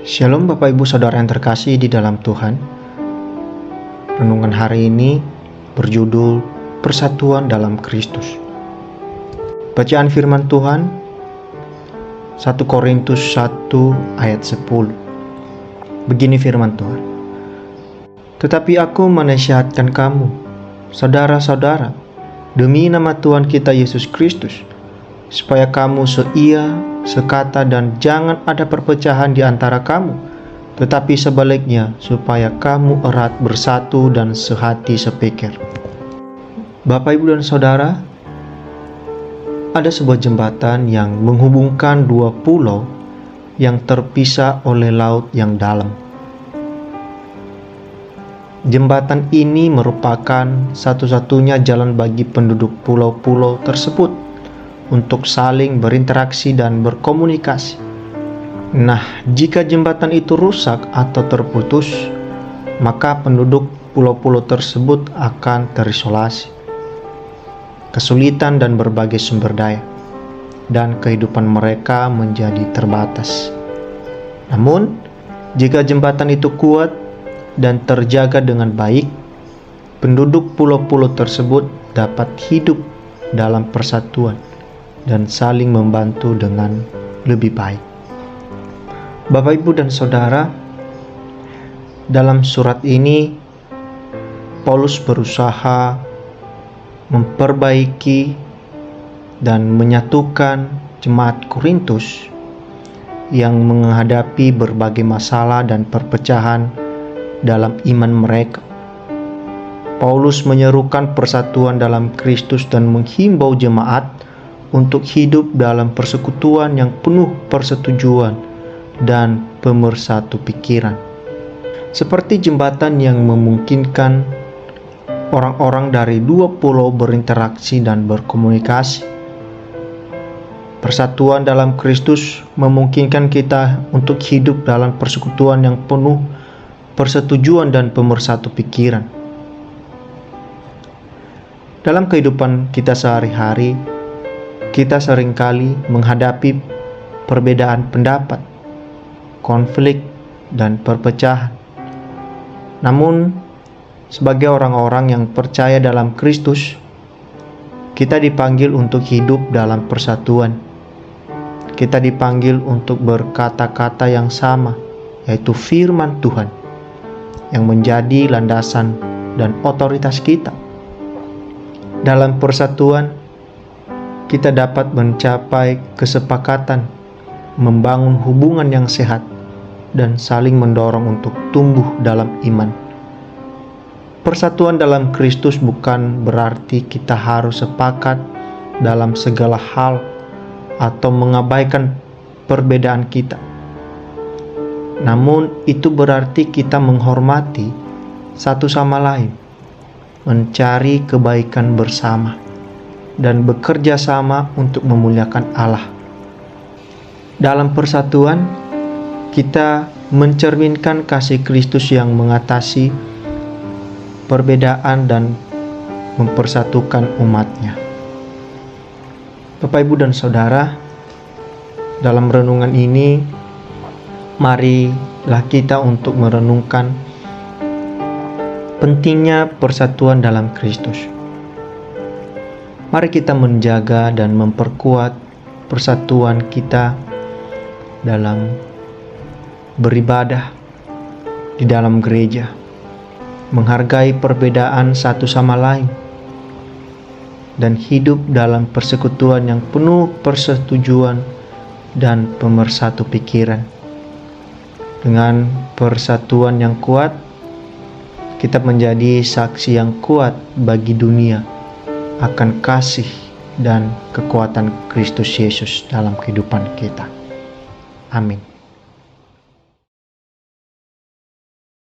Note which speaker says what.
Speaker 1: Shalom Bapak Ibu Saudara yang terkasih di dalam Tuhan. Renungan hari ini berjudul Persatuan dalam Kristus. Bacaan firman Tuhan 1 Korintus 1 ayat 10. Begini firman Tuhan. Tetapi aku menasihatkan kamu, saudara-saudara, demi nama Tuhan kita Yesus Kristus, supaya kamu seia, sekata, dan jangan ada perpecahan di antara kamu, tetapi sebaliknya supaya kamu erat bersatu dan sehati sepikir. Bapak, Ibu, dan Saudara, ada sebuah jembatan yang menghubungkan dua pulau yang terpisah oleh laut yang dalam. Jembatan ini merupakan satu-satunya jalan bagi penduduk pulau-pulau tersebut untuk saling berinteraksi dan berkomunikasi. Nah, jika jembatan itu rusak atau terputus, maka penduduk pulau-pulau tersebut akan terisolasi, kesulitan dan berbagai sumber daya, dan kehidupan mereka menjadi terbatas. Namun, jika jembatan itu kuat dan terjaga dengan baik, penduduk pulau-pulau tersebut dapat hidup dalam persatuan dan saling membantu dengan lebih baik. Bapak, Ibu, dan Saudara, dalam surat ini Paulus berusaha memperbaiki dan menyatukan jemaat Korintus yang menghadapi berbagai masalah dan perpecahan dalam iman mereka. Paulus menyerukan persatuan dalam Kristus dan menghimbau jemaat untuk hidup dalam persekutuan yang penuh persetujuan dan pemersatu pikiran. Seperti jembatan yang memungkinkan orang-orang dari dua pulau berinteraksi dan berkomunikasi. Persatuan dalam Kristus memungkinkan kita untuk hidup dalam persekutuan yang penuh persetujuan dan pemersatu pikiran. Dalam kehidupan kita sehari-hari, kita seringkali menghadapi perbedaan pendapat, konflik, dan perpecahan. Namun, sebagai orang-orang yang percaya dalam Kristus, kita dipanggil untuk hidup dalam persatuan. Kita dipanggil untuk berkata-kata yang sama, yaitu firman Tuhan, yang menjadi landasan dan otoritas kita. Dalam persatuan, kita dapat mencapai kesepakatan, membangun hubungan yang sehat, dan saling mendorong untuk tumbuh dalam iman. Persatuan dalam Kristus bukan berarti kita harus sepakat dalam segala hal atau mengabaikan perbedaan kita. Namun itu berarti kita menghormati satu sama lain, mencari kebaikan bersama, dan bekerja sama untuk memuliakan Allah. Dalam persatuan, kita mencerminkan kasih Kristus yang mengatasi perbedaan dan mempersatukan umatnya. Bapak, Ibu, dan Saudara, dalam renungan ini, marilah kita untuk merenungkan pentingnya persatuan dalam Kristus. Mari kita menjaga dan memperkuat persatuan kita dalam beribadah di dalam gereja, menghargai perbedaan satu sama lain, dan hidup dalam persekutuan yang penuh persetujuan dan pemersatu pikiran. Dengan persatuan yang kuat, kita menjadi saksi yang kuat bagi dunia akan kasih dan kekuatan Kristus Yesus dalam kehidupan kita. Amin.